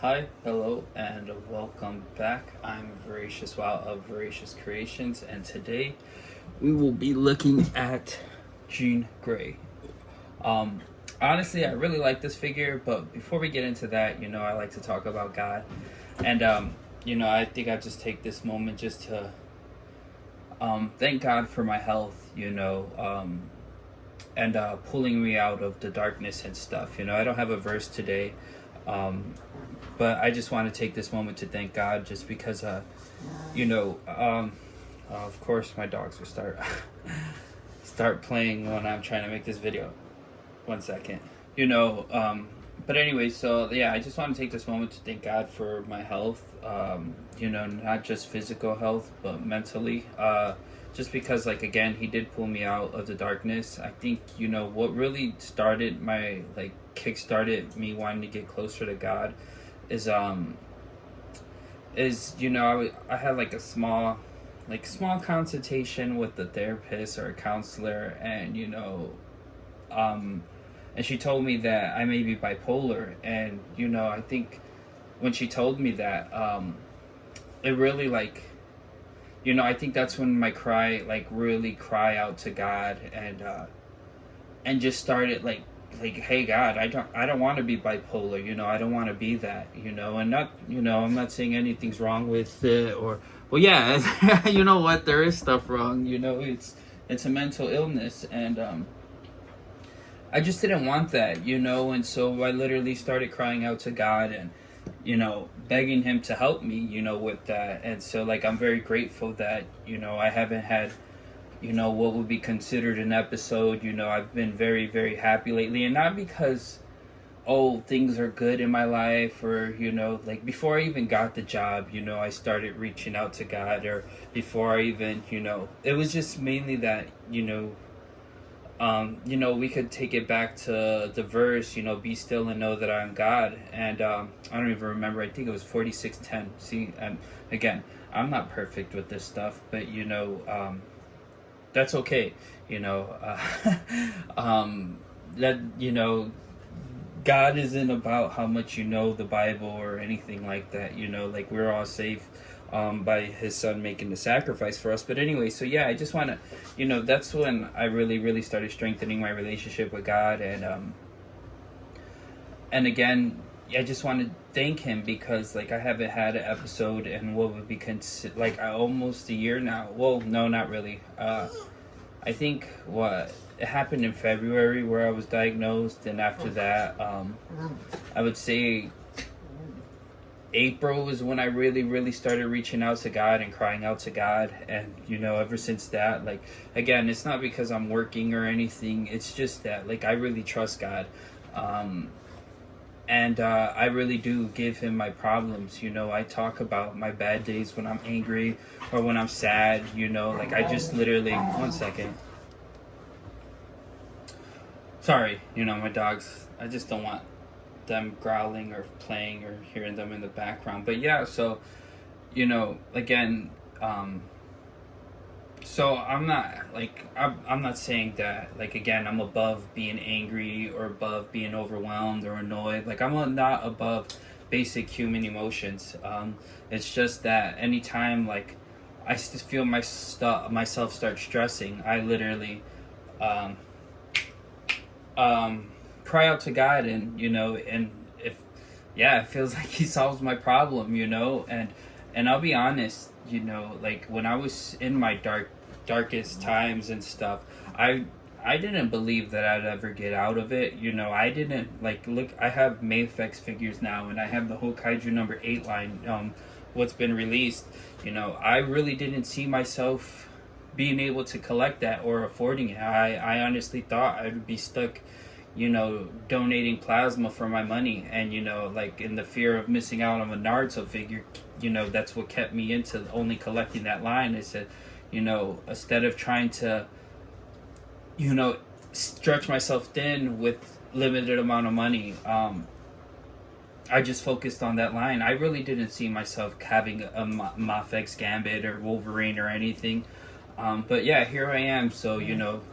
Hi, hello, and welcome back. I'm Voracious Wow of Voracious Creations, and today we will be looking at Jean Grey. Honestly, I really like this figure, but before we get into that, I like to talk about God, and I think I just take this moment just to thank God for my health, and pulling me out of the darkness and stuff. I don't have a verse today. But I just want to take this moment to thank God, just because, of course, my dogs will start playing when I'm trying to make this video. 1 second. But anyway, so yeah, I just want to take this moment to thank God for my health. Not just physical health, but mentally. Just because, again, He did pull me out of the darkness. I think, what really started kickstarted me wanting to get closer to God is I had a small consultation with the therapist or a counselor, and and she told me that I may be bipolar. And I think when she told me that, it really I think that's when my really cry out to God, and just started hey God, I don't want to be bipolar. I don't want to be that. And not I'm not saying anything's wrong with it, or well, yeah. You know what, there is stuff wrong. It's a mental illness, and I just didn't want that. And so I literally started crying out to God, and begging Him to help me, with that. And so I'm very grateful that I haven't had what would be considered an episode. I've been very, very happy lately, and not because things are good in my life, or before I even got the job, I started reaching out to God, or before I even it was just mainly that we could take it back to the verse, be still and know that I am God. And I don't even remember, I think it was 46:10. See, again, I'm not perfect with this stuff, but that's okay. That God isn't about how much the Bible or anything like that. We're all saved by His Son making the sacrifice for us. But anyway, so yeah, I just want to, that's when I really, really started strengthening my relationship with God. And again, I just want to thank Him, because I haven't had an episode in what would be almost a year now. Well, no, not really. I think it happened in February where I was diagnosed, and after that, I would say April was when I really, really started reaching out to God and crying out to God. And ever since that, again, it's not because I'm working or anything. It's just that I really trust God. And I really do give Him my problems. I talk about my bad days when I'm angry or when I'm sad. I just literally 1 second. Sorry, my dogs. I just don't want them growling or playing or hearing them in the background. But yeah, so again, so I'm not I'm not saying that again I'm above being angry or above being overwhelmed or annoyed. I'm not above basic human emotions. It's just that anytime I just feel myself start stressing, I literally cry out to God, and and if it feels like He solves my problem, and I'll be honest, when I was in my darkest times and stuff, I didn't believe that I'd ever get out of it. I didn't look. I have Mafex figures now, and I have the whole Kaiju number 8 line. What's been released. I really didn't see myself being able to collect that or affording it. I honestly thought I'd be stuck, donating plasma for my money, and in the fear of missing out on a Naruto figure, that's what kept me into only collecting that line. I said, instead of trying to stretch myself thin with limited amount of money, I just focused on that line. I really didn't see myself having a Mafex Gambit or Wolverine or anything. But yeah, here I am. So,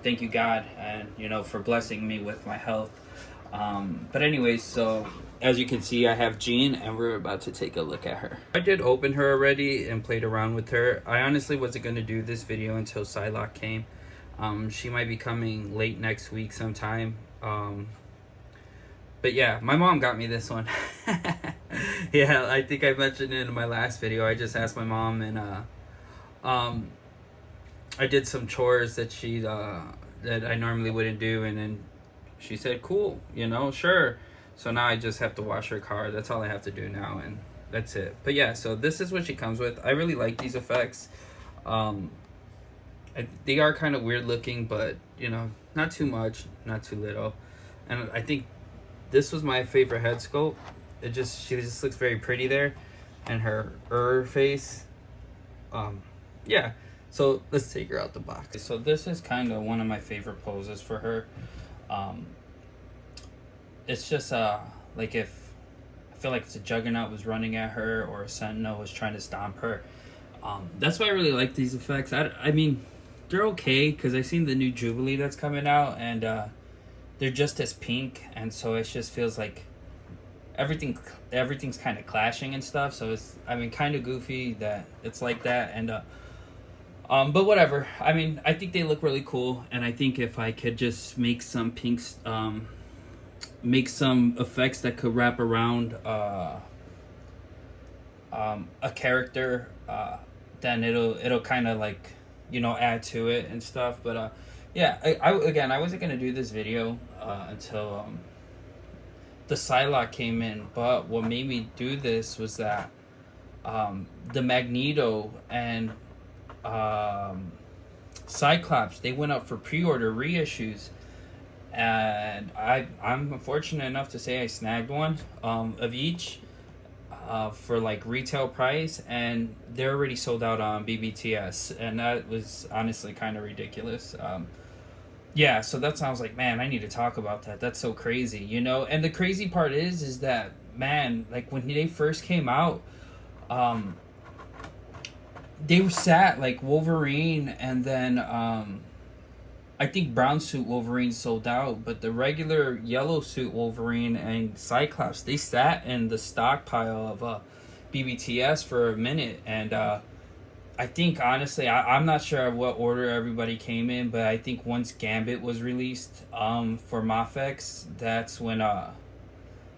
thank you, God, and, for blessing me with my health. But anyways, so as you can see, I have Jean, and we're about to take a look at her. I did open her already and played around with her. I honestly wasn't going to do this video until Psylocke came. She might be coming late next week sometime. But yeah, my mom got me this one. Yeah, I think I mentioned it in my last video. I just asked my mom, and I did some chores that that I normally wouldn't do, and then she said, cool, you know, sure. So now I just have to wash her car. That's all I have to do now, and that's it. But yeah, so this is what she comes with. I really like these effects. They are kind of weird looking, but you know, not too much, not too little. And I think this was my favorite head sculpt. She just looks very pretty there, and her face. Yeah. So let's take her out the box. So this is kind of one of my favorite poses for her. It's just like if I feel like if the Juggernaut was running at her or a Sentinel was trying to stomp her. That's why I really like these effects. I mean, they're okay because I've seen the new Jubilee that's coming out, and they're just as pink, and so it just feels like everything's kind of clashing and stuff. So it's, I mean, kind of goofy that it's like that, and but whatever. I mean, I think they look really cool, and I think if I could just make some pinks, make some effects that could wrap around a character, then it'll kind of like, you know, add to it and stuff. But yeah, I wasn't gonna do this video until the Psylocke came in. But what made me do this was that the Magneto and Cyclops, they went up for pre-order reissues, and I'm fortunate enough to say I snagged one of each for like retail price, and they're already sold out on BBTS, and that was honestly kind of ridiculous. Yeah, so that's why I was like, man, I need to talk about that. That's so crazy, you know. And the crazy part is that, man, like when they first came out, they were sat like Wolverine, and then I think brown suit Wolverine sold out, but the regular yellow suit Wolverine and Cyclops, they sat in the stockpile of BBTS for a minute. And I think, honestly, I'm not sure what order everybody came in, but I think once Gambit was released for Mafex, that's when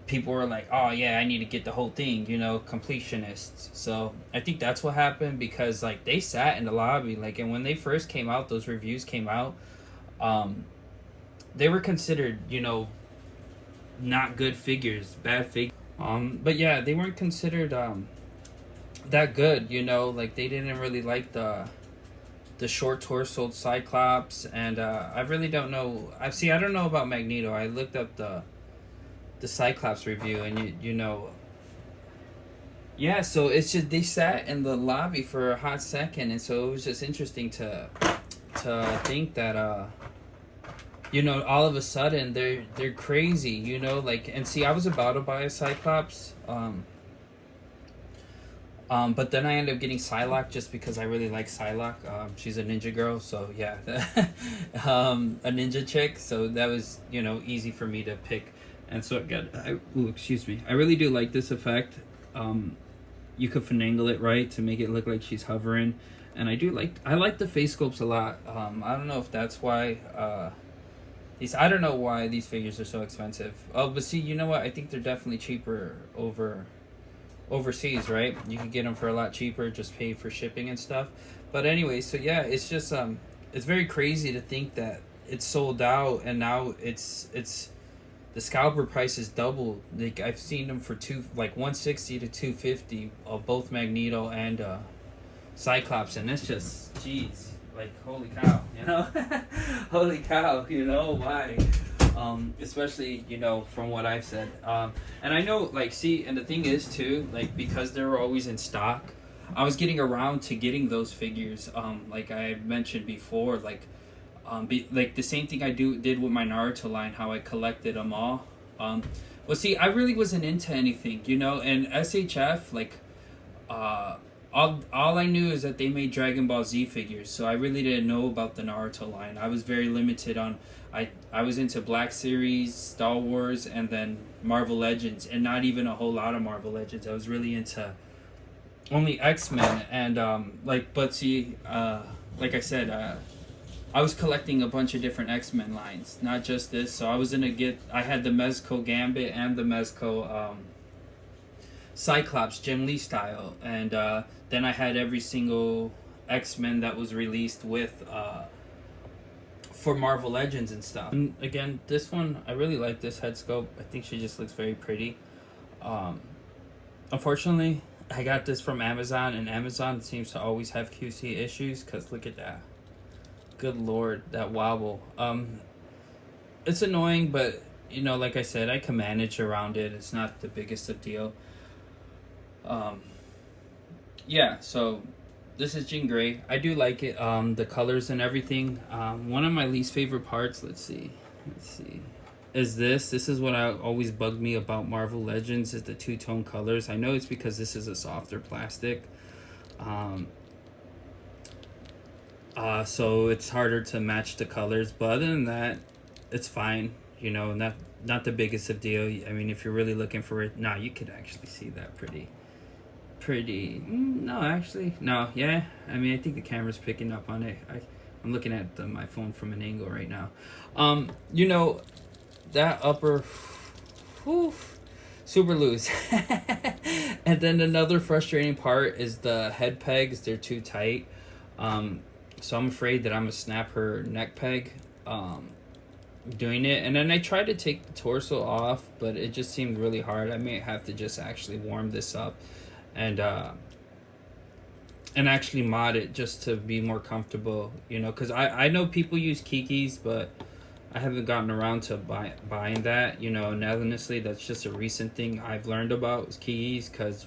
people were like, oh yeah, I need to get the whole thing, you know, completionists. So I think that's what happened, because like they sat in the lobby, like, and when they first came out, those reviews came out, they were considered, you know, not good figures, bad figures. But yeah, they weren't considered that good, you know, like they didn't really like the short torsoed Cyclops, and I really don't know. I don't know about Magneto. I looked up the Cyclops review, and you know, yeah, so it's just they sat in the lobby for a hot second, and so it was just interesting to think that you know, all of a sudden they're crazy, you know, like, and see, I was about to buy a Cyclops, but then I ended up getting Psylocke just because I really like Psylocke. She's a ninja girl, so yeah, a ninja chick, so that was, you know, easy for me to pick. And so again, excuse me, I really do like this effect. You could finagle it right to make it look like she's hovering, and I like the face sculpts a lot. I don't know if that's why I don't know why these figures are so expensive. Oh, but see, you know what? I think they're definitely cheaper overseas, right? You can get them for a lot cheaper, just pay for shipping and stuff. But anyway, so yeah, it's just it's very crazy to think that it's sold out, and now it's the scalper price is double. Like I've seen them for 160 to 250 of both Magneto and Cyclops, and it's just, jeez, like holy cow, you know. Holy cow, you know, why? Especially, you know, from what I've said. And I know, like, see, and the thing is too, like, because they were always in stock, I was getting around to getting those figures. Like I had mentioned before, like the same thing I did with my Naruto line, how I collected them all. Well, see, I really wasn't into anything, you know, and SHF, like, all I knew is that they made Dragon Ball Z figures, so I really didn't know about the Naruto line. I was very limited on. I was into Black Series, Star Wars, and then Marvel Legends, and not even a whole lot of Marvel Legends. I was really into only X-Men, and but see, like I said, I was collecting a bunch of different X-Men lines, not just this. So I was I had the Mezco Gambit and the Mezco Cyclops Jim Lee style, and then I had every single X-Men that was released with for Marvel Legends and stuff. And again, this one, I really like this head sculpt. I think she just looks very pretty. Unfortunately, I got this from Amazon, and Amazon seems to always have QC issues, because look at that. Good lord, that wobble. It's annoying, but you know, like I said, I can manage around it. It's not the biggest of deal. Yeah, so this is Jean Grey. I do like it, the colors and everything. One of my least favorite parts, let's see, is this. This is what always bugged me about Marvel Legends, is the two-tone colors. I know it's because this is a softer plastic. So it's harder to match the colors, but other than that, it's fine. You know, not the biggest of deal. I mean, if you're really looking for it, now you could actually see that pretty. No, actually, no, yeah. I mean, I think the camera's picking up on it. I'm looking at my phone from an angle right now. You know, that upper, whew, super loose. And then another frustrating part is the head pegs. They're too tight. So I'm afraid that I'm gonna snap her neck peg doing it. And then I tried to take the torso off, but it just seemed really hard. I may have to just actually warm this up and actually mod it just to be more comfortable, you know, because I know people use Kikis, but I haven't gotten around to buying that, you know. And honestly, that's just a recent thing I've learned about Kikis, because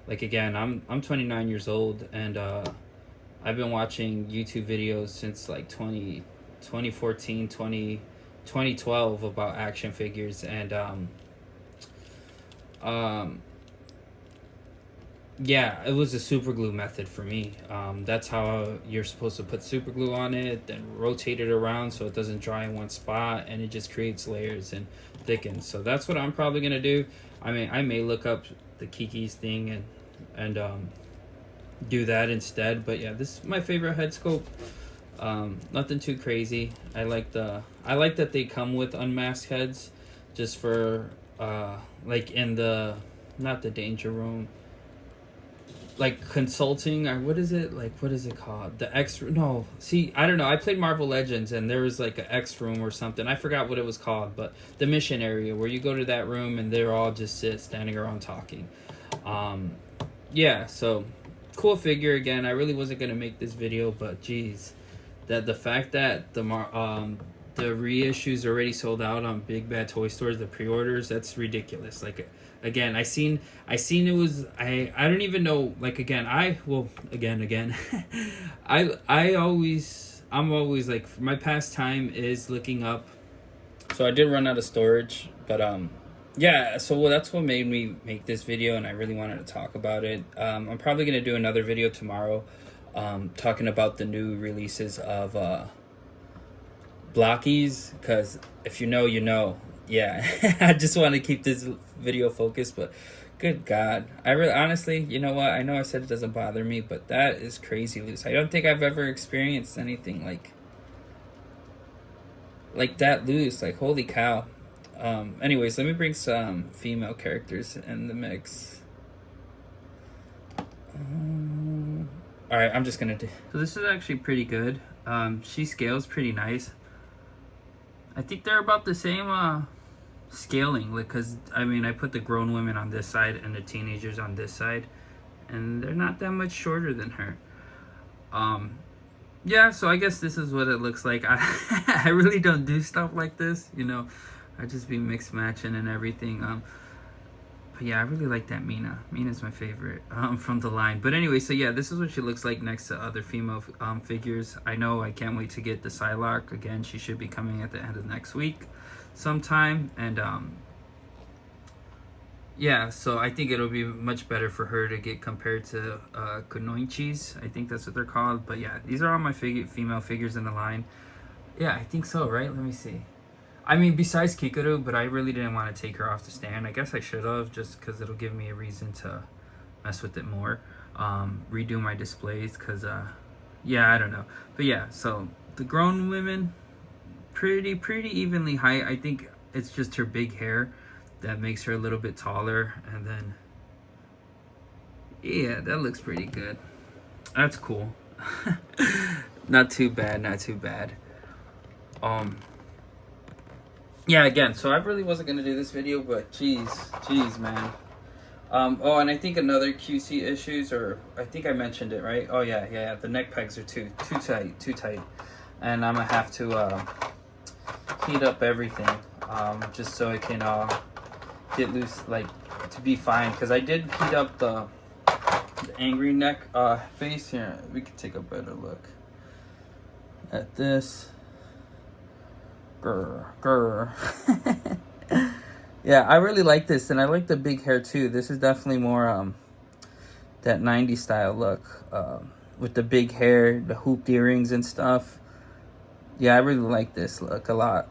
like, again, I'm 29 years old, and I've been watching YouTube videos since like 2014, 2012 about action figures, and yeah, it was a super glue method for me. That's how you're supposed to put super glue on it, then rotate it around so it doesn't dry in one spot, and it just creates layers and thickens. So that's what I'm probably gonna do. I mean, I may look up the Kiki's thing and do that instead. But yeah, this is my favorite head sculpt. Nothing too crazy. I like that they come with unmasked heads, just for like in the, not the danger room, like consulting, or what is it called, the X, no, see, I don't know, I played Marvel Legends and there was like an X room or something, I forgot what it was called, but the mission area where you go to that room and they're all just standing around talking. Yeah, so cool figure. Again, I really wasn't gonna make this video, but geez, that the fact that the reissues already sold out on Big Bad Toy Stores, the pre-orders, that's ridiculous. Like, again, I seen it was, I don't even know, like, again, I'm always like, my pastime is looking up. So I did run out of storage, but yeah, so that's what made me make this video, and I really wanted to talk about it. I'm probably gonna do another video tomorrow, talking about the new releases of Blockies, because if you know, you know. Yeah, I just want to keep this video focused, but good God, I really, honestly, you know what, I know I said it doesn't bother me, but that is crazy loose. I don't think I've ever experienced anything like that loose. Like, holy cow. Anyways, let me bring some female characters in the mix. Alright, I'm just gonna do, so this is actually pretty good. She scales pretty nice. I think they're about the same scaling, like, because I mean, I put the grown women on this side and the teenagers on this side, and they're not that much shorter than her. Yeah, so I guess this is what it looks like. I really don't do stuff like this, you know. I just be mix matching and everything. But yeah, I really like that Mina. Mina's my favorite from the line. But anyway, so yeah, this is what she looks like next to other female figures. I know I can't wait to get the Psylocke. Again, she should be coming at the end of next week sometime. And yeah, so I think it'll be much better for her to get compared to Kunoichis. I think that's what they're called. But yeah, these are all my female figures in the line. Yeah, I think so, right? Let me see. I mean, besides Kikaru, but I really didn't want to take her off the stand. I guess I should have, just because it'll give me a reason to mess with it more. Redo my displays, because, yeah, I don't know. But yeah, so the grown women, pretty evenly height. I think it's just her big hair that makes her a little bit taller. And then, yeah, that looks pretty good. That's cool. Not too bad, not too bad. Yeah, again, so I really wasn't gonna do this video, but jeez, man. Oh, and I think another QC issues, or I think I mentioned it, right? Oh yeah. The neck pegs are too tight, and I'm gonna have to heat up everything, just so it can get loose, like to be fine. Because I did heat up the angry neck face. Here, we can take a better look at this. Grr. Yeah, I really like this, and I like the big hair too. This is definitely more that 90s style look, with the big hair, the hooped earrings and stuff. Yeah, I really like this look a lot.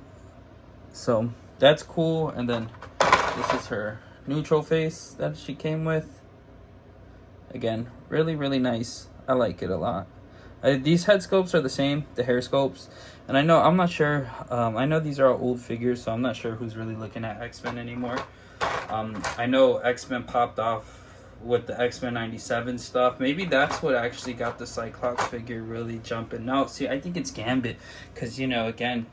So that's cool. And then this is her neutral face that she came with. Again, really nice. I like it a lot. These head sculpts are the same, the hair sculpts. And I'm not sure, I know these are all old figures, so I'm not sure who's really looking at X-Men anymore. I know X-Men popped off with the X-Men 97 stuff. Maybe that's what actually got the Cyclops figure really jumping. No, see, I think it's Gambit. Because, again,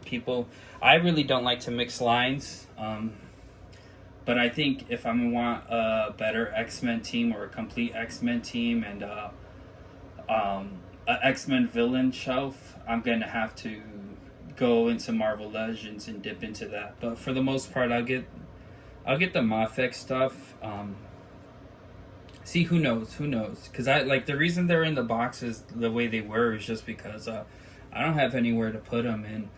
I really don't like to mix lines. But I think if I want a better X-Men team, or a complete X-Men team, and an X-Men villain shelf, I'm gonna have to go into Marvel Legends and dip into that. But for the most part, I'll get the Mafex stuff. See, who knows? Because the reason they're in the boxes the way they were is just because I don't have anywhere to put them, and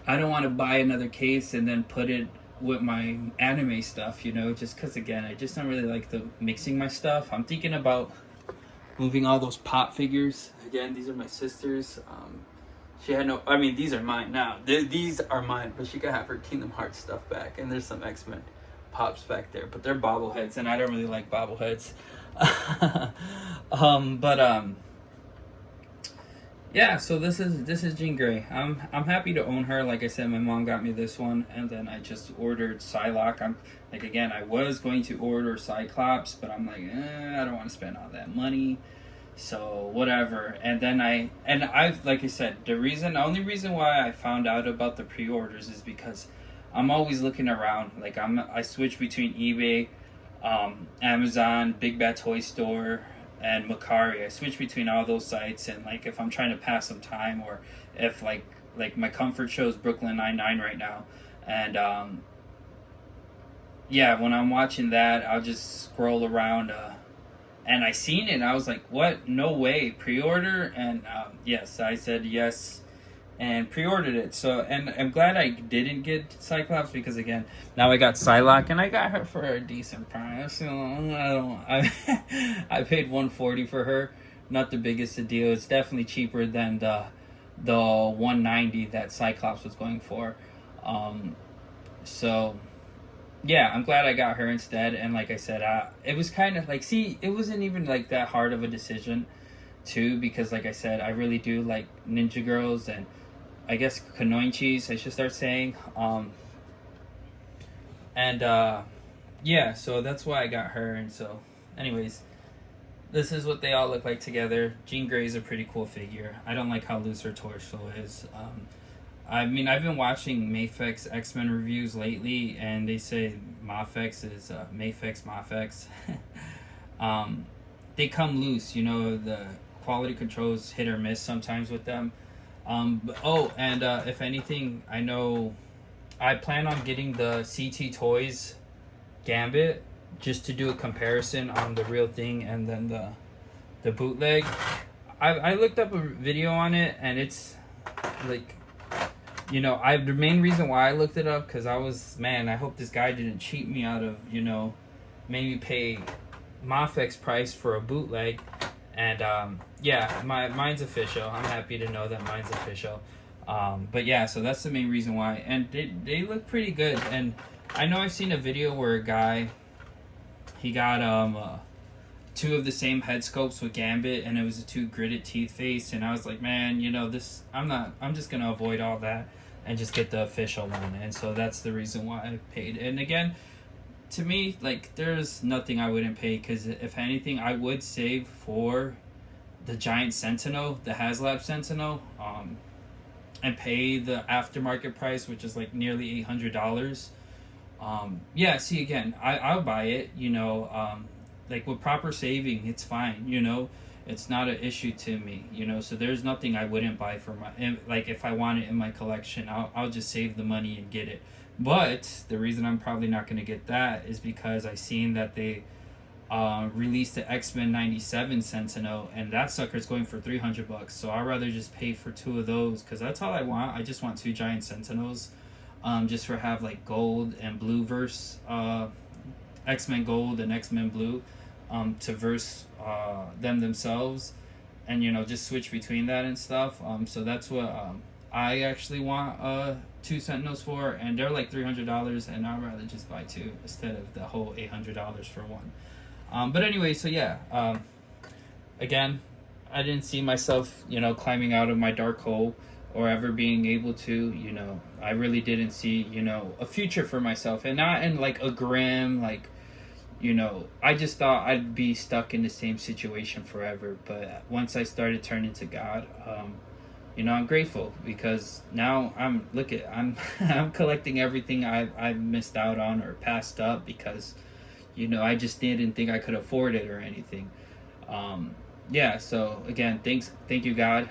I don't want to buy another case and then put it with my anime stuff, just because, again, I just don't really like the mixing my stuff. I'm thinking about moving all those pop figures. Again, these are my sister's. She had no, I mean, these are mine now. These are mine, but she could have her Kingdom Hearts stuff back. And there's some X-Men pops back there, but they're bobbleheads, and I don't really like bobbleheads. Yeah, so this is Jean Grey. I'm happy to own her. Like I said, my mom got me this one, and then I just ordered Psylocke. I was going to order Cyclops, but I'm like, I don't want to spend all that money, so whatever. And then I've like I said, the only reason why I found out about the pre-orders is because I'm always looking around. Like I switch between eBay, Amazon, Big Bad Toy Store, and Macari. I switch between all those sites, and like if I'm trying to pass some time, or if like my comfort shows Brooklyn Nine-Nine right now, and yeah, when I'm watching that, I'll just scroll around, and I seen it, and I was like, what? No way, pre-order? And yes, I said yes, and pre-ordered it. So, and I'm glad I didn't get Cyclops, because again, now I got Psylocke, and I got her for a decent price. I paid $140 for her. Not the biggest a deal. It's definitely cheaper than the $190 that Cyclops was going for. So yeah, I'm glad I got her instead. And like I said, it was kind of like, it wasn't even like that hard of a decision too, because like I said, I really do like Ninja Girls, and I guess Kunoichis, I should start saying. Yeah, so that's why I got her. And so anyways, this is what they all look like together. Jean Grey is a pretty cool figure. I don't like how loose her torso is. I mean, I've been watching Mafex X-Men reviews lately, and they say Mafex is Mafex. They come loose, the quality controls hit or miss sometimes with them. If anything, I plan on getting the CT Toys Gambit, just to do a comparison on the real thing and then the bootleg. I looked up a video on it, and it's like, the main reason why I looked it up, because I hope this guy didn't cheat me out of, made me pay Mafex price for a bootleg. And yeah, mine's official. I'm happy to know that mine's official. But yeah, so that's the main reason why. And they look pretty good. And I know I've seen a video where a guy, he got two of the same head sculpts with Gambit, and it was a two gritted teeth face. And I was like, man, you know, this, I'm just gonna avoid all that and just get the official one. And so that's the reason why I paid. And again, to me, like, there's nothing I wouldn't pay, because if anything, I would save for the giant Sentinel, the HasLab Sentinel, and pay the aftermarket price, which is like nearly $800. Yeah, see, again, I'll buy it, you know, like with proper saving, it's fine, you know, it's not an issue to me, you know, so there's nothing I wouldn't buy for my, like, if I want it in my collection, I'll just save the money and get it. But the reason I'm probably not going to get that is because I seen that they released the X-Men 97 Sentinel, and that sucker's going for $300. So I'd rather just pay for two of those, because that's all I want. I just want two giant Sentinels, just for have like gold and blue verse, X-Men gold and X-Men blue, to verse them themselves, and you know, just switch between that and stuff. So that's what I actually want two Sentinels for, and they're like $300, and I'd rather just buy two instead of the whole $800 for one. But anyway, so yeah, again, I didn't see myself, you know, climbing out of my dark hole or ever being able to, you know, I really didn't see, you know, a future for myself, and not in like a grim, like, you know, I just thought I'd be stuck in the same situation forever. But once I started turning to God, you know, I'm grateful, because now I'm I'm collecting everything I've missed out on or passed up, because, you know, I just didn't think I could afford it or anything. Yeah, so again, thank you, God.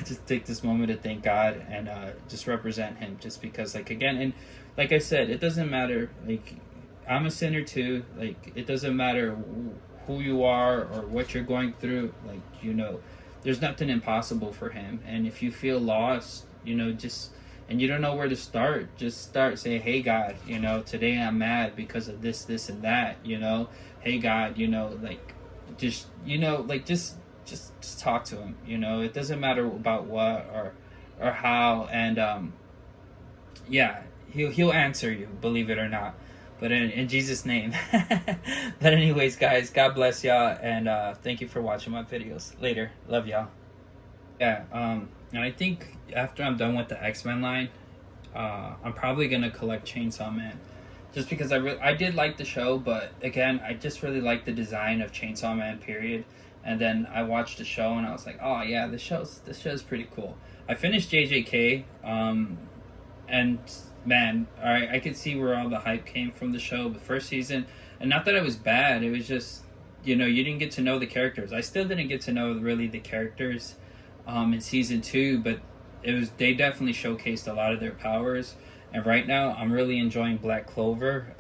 Just take this moment to thank God, and just represent him, just because, like, again, and like I said, it doesn't matter, like, I'm a sinner too, like, it doesn't matter who you are or what you're going through, like, you know, there's nothing impossible for him. And if you feel lost, you know, and you don't know where to start, just start, say, hey God, you know, today I'm mad because of this and that, you know, hey God, you know, like, just, you know, like, just talk to him, you know, it doesn't matter about what or how, and yeah, he'll answer you, believe it or not, but in Jesus' name. But anyways, guys, God bless y'all, and thank you for watching my videos. Later, love y'all. Yeah, and I think after I'm done with the X-Men line, I'm probably gonna collect Chainsaw Man, just because I did like the show, but again, I just really like the design of Chainsaw Man, period. And then I watched the show, and I was like, oh yeah, this show's pretty cool. I finished JJK, and man, alright, I could see where all the hype came from the show, the first season. And not that it was bad, it was just, you know, you didn't get to know the characters. I still didn't get to know really the characters in season 2, but they definitely showcased a lot of their powers. And right now, I'm really enjoying Black Clover,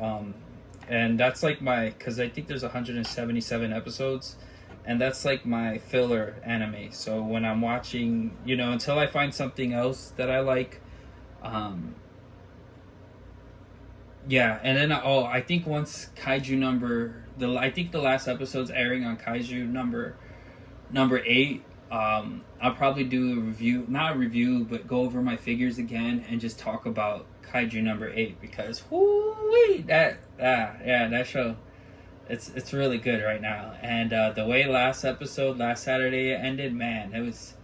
and that's like because I think there's 177 episodes, and that's like my filler anime. So when I'm watching, you know, until I find something else that I like, yeah, and then I think once Kaiju I think the last episode's airing on Kaiju number 8. I'll probably do a review, not a review, but go over my figures again and just talk about Kaiju number 8, because whoo-wee, that show, it's really good right now. And the way last Saturday ended, man, it was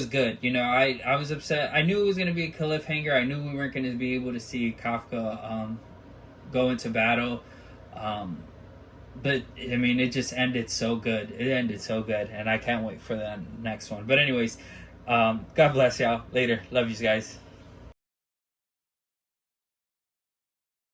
good. You know, I was upset. I knew it was gonna be a cliffhanger. I knew we weren't gonna be able to see Kafka go into battle. But I mean, it just ended so good. It ended so good, and I can't wait for the next one. But anyways, God bless y'all. Later. Love you guys.